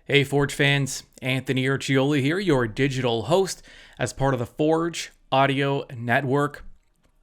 Hey Forge fans, Anthony Urciuoli here, your digital host as part of the Forge Audio Network.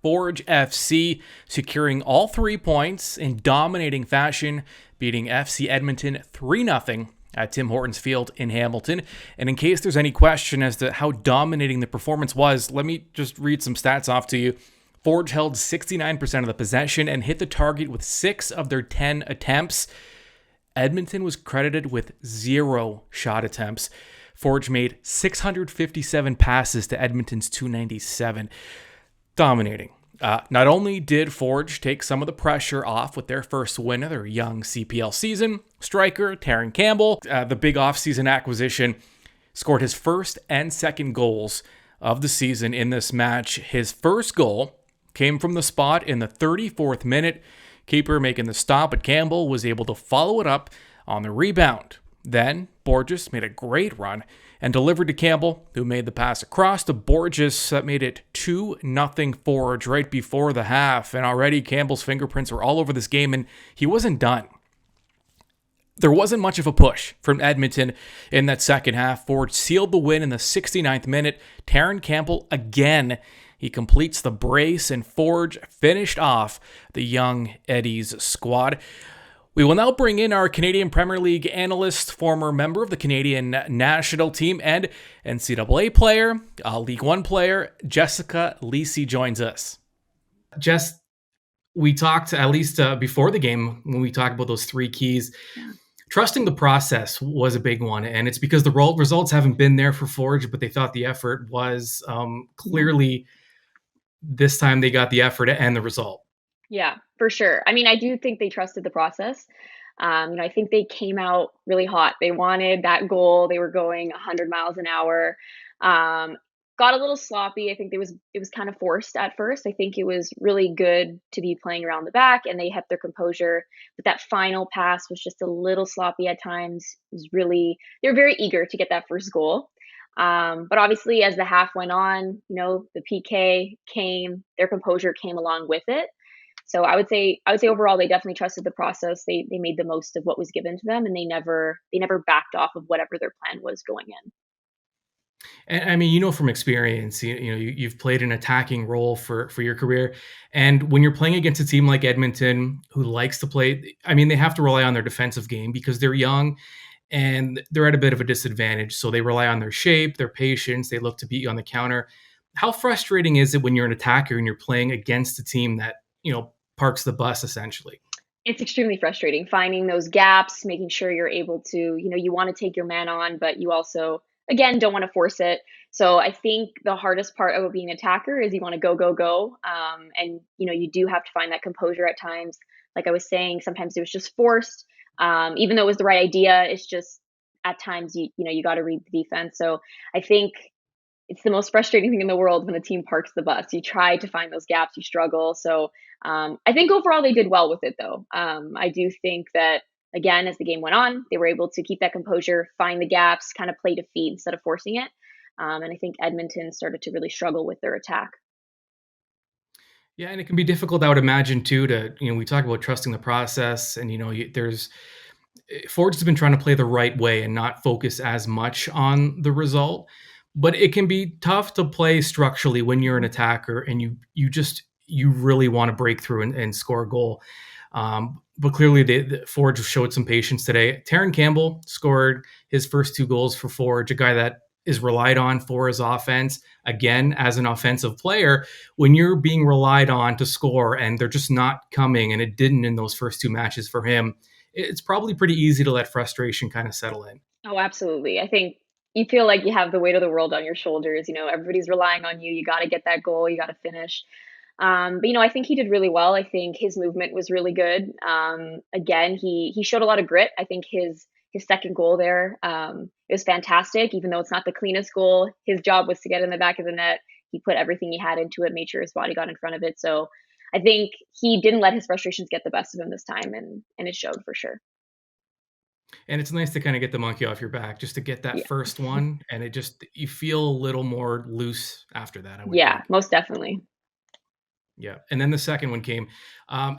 Forge FC securing all 3 points in dominating fashion, beating FC Edmonton 3-0 at Tim Hortons Field in Hamilton. And in case there's any question as to how dominating the performance was, let me just read some stats off to you. Forge held 69% of the possession and hit the target with 6 of their 10 attempts. Edmonton was credited with 0 shot attempts. Forge made 657 passes to Edmonton's 297. Dominating. Not only did Forge take some of the pressure off with their first win of their young CPL season, striker Taryn Campbell, the big offseason acquisition, scored his first and second goals of the season in this match. His first goal came from the spot in the 34th minute. Keeper making the stop, but Campbell was able to follow it up on the rebound. Then Borges made a great run and delivered to Campbell, who made the pass across to Borges. That made it 2-0 Forge right before the half, and already Campbell's fingerprints were all over this game, and he wasn't done. There wasn't much of a push from Edmonton in that second half. Forge sealed the win in the 69th minute. Taryn Campbell again. He completes the brace, and Forge finished off the young Eddies squad. We will now bring in our Canadian Premier League analyst, former member of the Canadian national team, and NCAA player, League One player, Jessica Lisi joins us. Jess, we talked at least before the game when we talked about those 3 keys. Trusting the process was a big one, and it's because the results haven't been there for Forge, but they thought the effort was clearly this time they got the effort and the result. Yeah, for sure. I mean, I do think they trusted the process. I think they came out really hot. They wanted that goal. They were going 100 miles an hour. Got a little sloppy. I think it was kind of forced at first. I think it was really good to be playing around the back, and they kept their composure. But that final pass was just a little sloppy at times. It was really They're very eager to get that first goal. But obviously, as the half went on, the PK came, their composure came along with it. So I would say overall they definitely trusted the process. They made the most of what was given to them, and they never backed off of whatever their plan was going in. And I mean, from experience, you've played an attacking role for your career. And when you're playing against a team like Edmonton, who likes to play, I mean, they have to rely on their defensive game because they're young and they're at a bit of a disadvantage. So they rely on their shape, their patience. They look to beat you on the counter. How frustrating is it when you're an attacker and you're playing against a team that, parks the bus essentially? It's extremely frustrating finding those gaps, making sure you're able to, you want to take your man on, but you also, again, don't want to force it. So I think the hardest part about being an attacker is you want to go, go, go. And, you do have to find that composure at times. Like I was saying, sometimes it was just forced. Even though it was the right idea, it's just at times you got to read the defense. So I think it's the most frustrating thing in the world when a team parks the bus. You try to find those gaps, you struggle. So I think overall they did well with it, though. I do think that, again, as the game went on, they were able to keep that composure, find the gaps, kind of play to feed instead of forcing it. And I think Edmonton started to really struggle with their attack. Yeah, and it can be difficult, I would imagine, too, to, we talk about trusting the process and, there's Forge has been trying to play the right way and not focus as much on the result. But it can be tough to play structurally when you're an attacker and you really want to break through and score a goal. But clearly, the Forge showed some patience today. Taryn Campbell scored his first 2 goals for Forge, a guy that is relied on for his offense. Again, as an offensive player, when you're being relied on to score and they're just not coming, and it didn't in those first 2 matches for him, it's probably pretty easy to let frustration kind of settle in. Oh, absolutely. I think you feel like you have the weight of the world on your shoulders. Everybody's relying on you. You got to get that goal. You got to finish. But I think he did really well. I think his movement was really good. Again, he showed a lot of grit. I think his second goal there, it was fantastic. Even though it's not the cleanest goal, his job was to get in the back of the net. He put everything he had into it, made sure his body got in front of it. So I think he didn't let his frustrations get the best of him this time, and it showed for sure. And it's nice to kind of get the monkey off your back just to get that Yeah, first one. And you feel a little more loose after that, I would yeah, think. most definitely. Yeah. And then the second one came.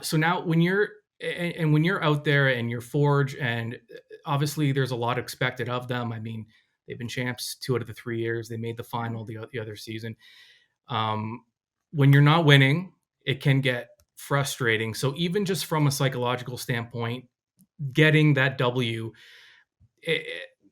So now when you're And when you're out there and you're Forge, and obviously there's a lot expected of them. I mean, they've been champs 2 out of the 3 years. They made the final the other season. Um, when you're not winning, it can get frustrating. So even just from a psychological standpoint, getting that W, it,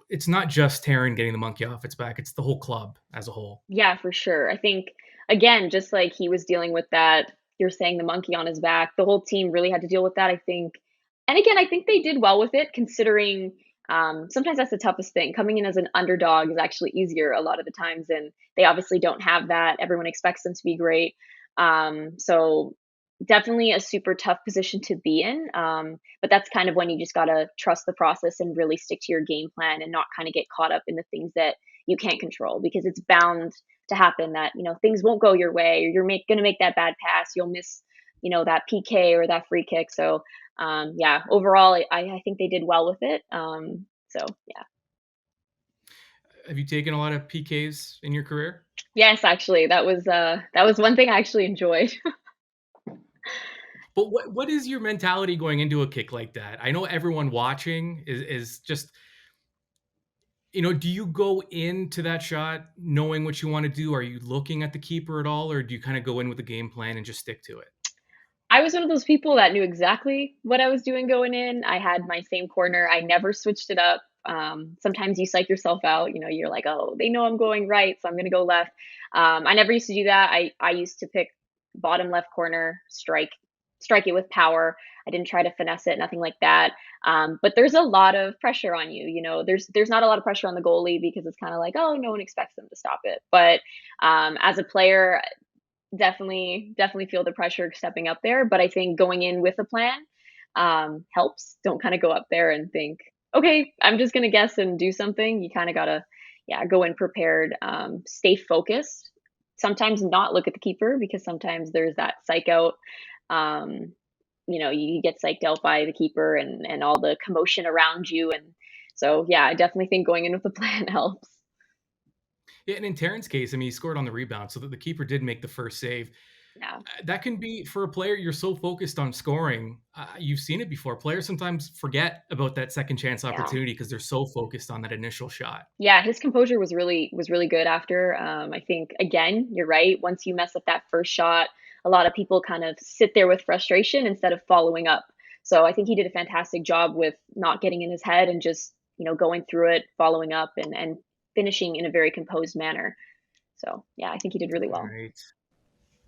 it's not just Taryn getting the monkey off its back. It's the whole club as a whole. Yeah, for sure. I think, again, just like he was dealing with that, you're saying the monkey on his back, the whole team really had to deal with that, I think. And again, I think they did well with it considering sometimes that's the toughest thing. Coming in as an underdog is actually easier a lot of the times, and they obviously don't have that. Everyone expects them to be great. So definitely a super tough position to be in. But that's kind of when you just got to trust the process and really stick to your game plan and not kind of get caught up in the things that you can't control, because it's bound to happen that, things won't go your way, or going to make that bad pass, you'll miss, that PK or that free kick. So, yeah, overall, I think they did well with it. So yeah. Have you taken a lot of PKs in your career? Yes, actually, that was one thing I actually enjoyed. But what is your mentality going into a kick like that? I know everyone watching is just, do you go into that shot knowing what you want to do? Are you looking at the keeper at all, or do you kind of go in with a game plan and just stick to it? I was one of those people that knew exactly what I was doing going in. I had my same corner. I never switched it up. Sometimes you psych yourself out. You're like, oh, they know I'm going right, so I'm going to go left. I never used to do that. I used to pick bottom left corner, strike it with power. I didn't try to finesse it, nothing like that. But there's a lot of pressure on you. There's not a lot of pressure on the goalie because it's kind of like, oh, no one expects them to stop it. But as a player, definitely feel the pressure of stepping up there, but I think going in with a plan helps. Don't kind of go up there and think, okay, I'm just gonna guess and do something. You kind of gotta, yeah, go in prepared, stay focused. Sometimes not look at the keeper, because sometimes there's that psych out. Um, you get psyched out by the keeper and all the commotion around you, and so yeah, I definitely think going in with a plan helps. Yeah, and in Terran's case, I mean, he scored on the rebound, so that the keeper did make the first save. Yeah, That can be for a player, you're so focused on scoring. You've seen it before. Players sometimes forget about that second chance yeah. opportunity because they're so focused on that initial shot. Yeah, his composure was really good after. I think again, you're right. Once you mess up that first shot, a lot of people kind of sit there with frustration instead of following up. So I think he did a fantastic job with not getting in his head and just, going through it, following up and finishing in a very composed manner. So yeah, I think he did really All well. right.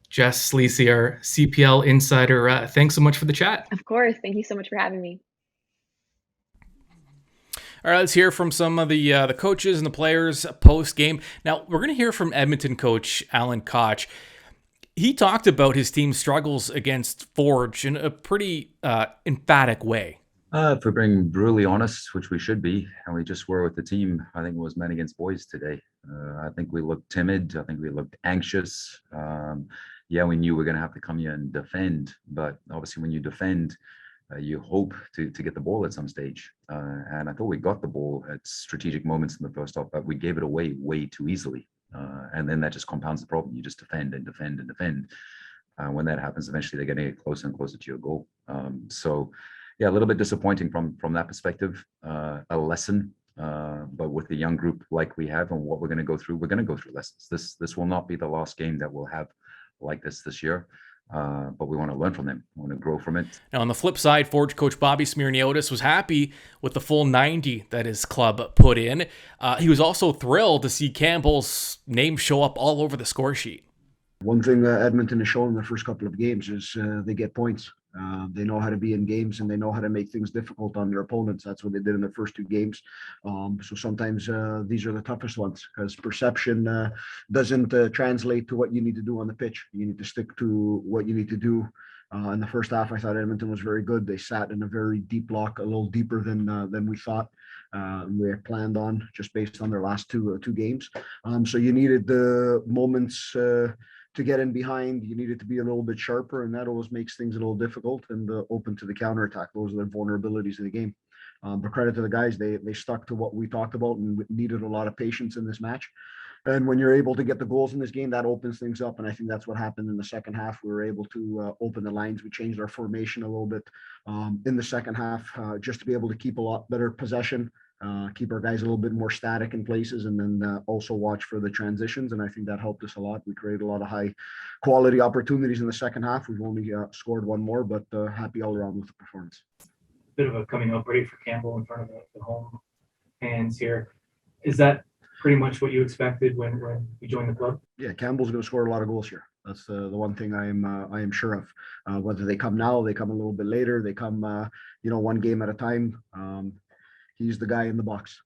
Jess Lisi, our CPL insider, thanks so much for the chat. Of course. Thank you so much for having me. All right, let's hear from some of the coaches and the players post game. Now we're going to hear from Edmonton coach Alan Koch. He talked about his team's struggles against Forge in a pretty emphatic way. If we're being brutally honest, which we should be, and we just were with the team, I think it was men against boys today. I think we looked timid. I think we looked anxious. Yeah, we knew we are going to have to come here and defend, but obviously when you defend, you hope to get the ball at some stage. And I thought we got the ball at strategic moments in the first half, but we gave it away way too easily. And then that just compounds the problem. You just defend and defend and defend. When that happens, eventually they're getting closer and closer to your goal. So yeah, a little bit disappointing from that perspective. A lesson, but with the young group like we have and what we're going to go through, we're going to go through lessons. This will not be the last game that we'll have like this year. But we want to learn from them. We want to grow from it. Now, on the flip side, Forge coach Bobby Smirniotis was happy with the full 90 that his club put in. He was also thrilled to see Campbell's name show up all over the score sheet. One thing Edmonton has shown in the first couple of games is they get points. They know how to be in games, and they know how to make things difficult on their opponents. That's what they did in the first two games. So sometimes these are the toughest ones because perception doesn't translate to what you need to do on the pitch. You need to stick to what you need to do. In the first half, I thought Edmonton was very good. They sat in a very deep block, a little deeper than we thought. We had planned on just based on their last two games. So you needed the moments to get in behind. You needed to be a little bit sharper, and that always makes things a little difficult and open to the counterattack. Those are the vulnerabilities of the game. But credit to the guys, they stuck to what we talked about and needed a lot of patience in this match. And when you're able to get the goals in this game, that opens things up. And I think that's what happened in the second half. We were able to open the lines. We changed our formation a little bit in the second half just to be able to keep a lot better possession, keep our guys a little bit more static in places, and then also watch for the transitions. And I think that helped us a lot. We created a lot of high quality opportunities in the second half. We've only scored one more, but happy all around with the performance. Bit of a coming out party for Campbell in front of the home fans here. Is that pretty much what you expected when you joined the club? Yeah, Campbell's going to score a lot of goals here. That's the one thing I am sure of. Whether they come now, they come a little bit later, they come one game at a time. He's the guy in the box.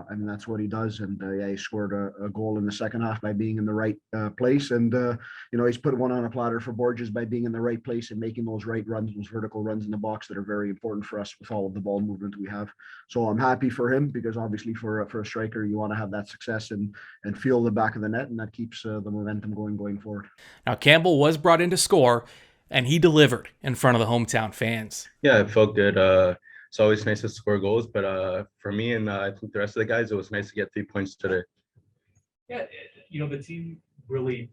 And that's what he does. And he scored a goal in the second half by being in the right place. And, he's put one on a platter for Borges by being in the right place and making those right runs, those vertical runs in the box that are very important for us with all of the ball movement we have. So I'm happy for him because obviously for a striker, you want to have that success and feel the back of the net. And that keeps the momentum going forward. Now, Campbell was brought in to score, and he delivered in front of the hometown fans. Yeah, it felt good. It's always nice to score goals, but for me and I think the rest of the guys, it was nice to get 3 points today. Yeah, the team really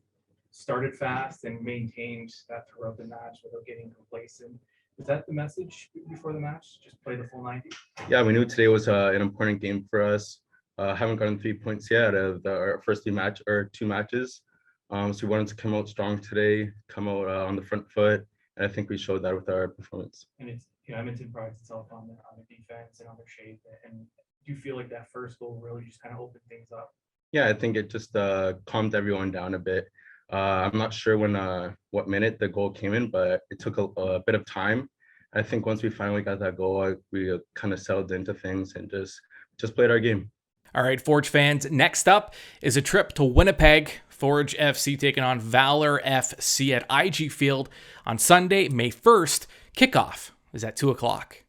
started fast and maintained that throughout the match without getting complacent. Was that the message before the match? Just play the full 90? Yeah, we knew today was an important game for us. Haven't gotten 3 points yet out of our first two matches. So we wanted to come out strong today, come out on the front foot, and I think we showed that with our performance. And it's Edmonton prides itself on the defense and on their shape. And do you feel like that first goal really just kind of opened things up? Yeah, I think it just calmed everyone down a bit. I'm not sure what minute the goal came in, but it took a bit of time. I think once we finally got that goal, we kind of settled into things and just played our game. All right, Forge fans, next up is a trip to Winnipeg. Forge FC taking on Valor FC at IG Field on Sunday, May 1st. Kickoff is at 2 o'clock.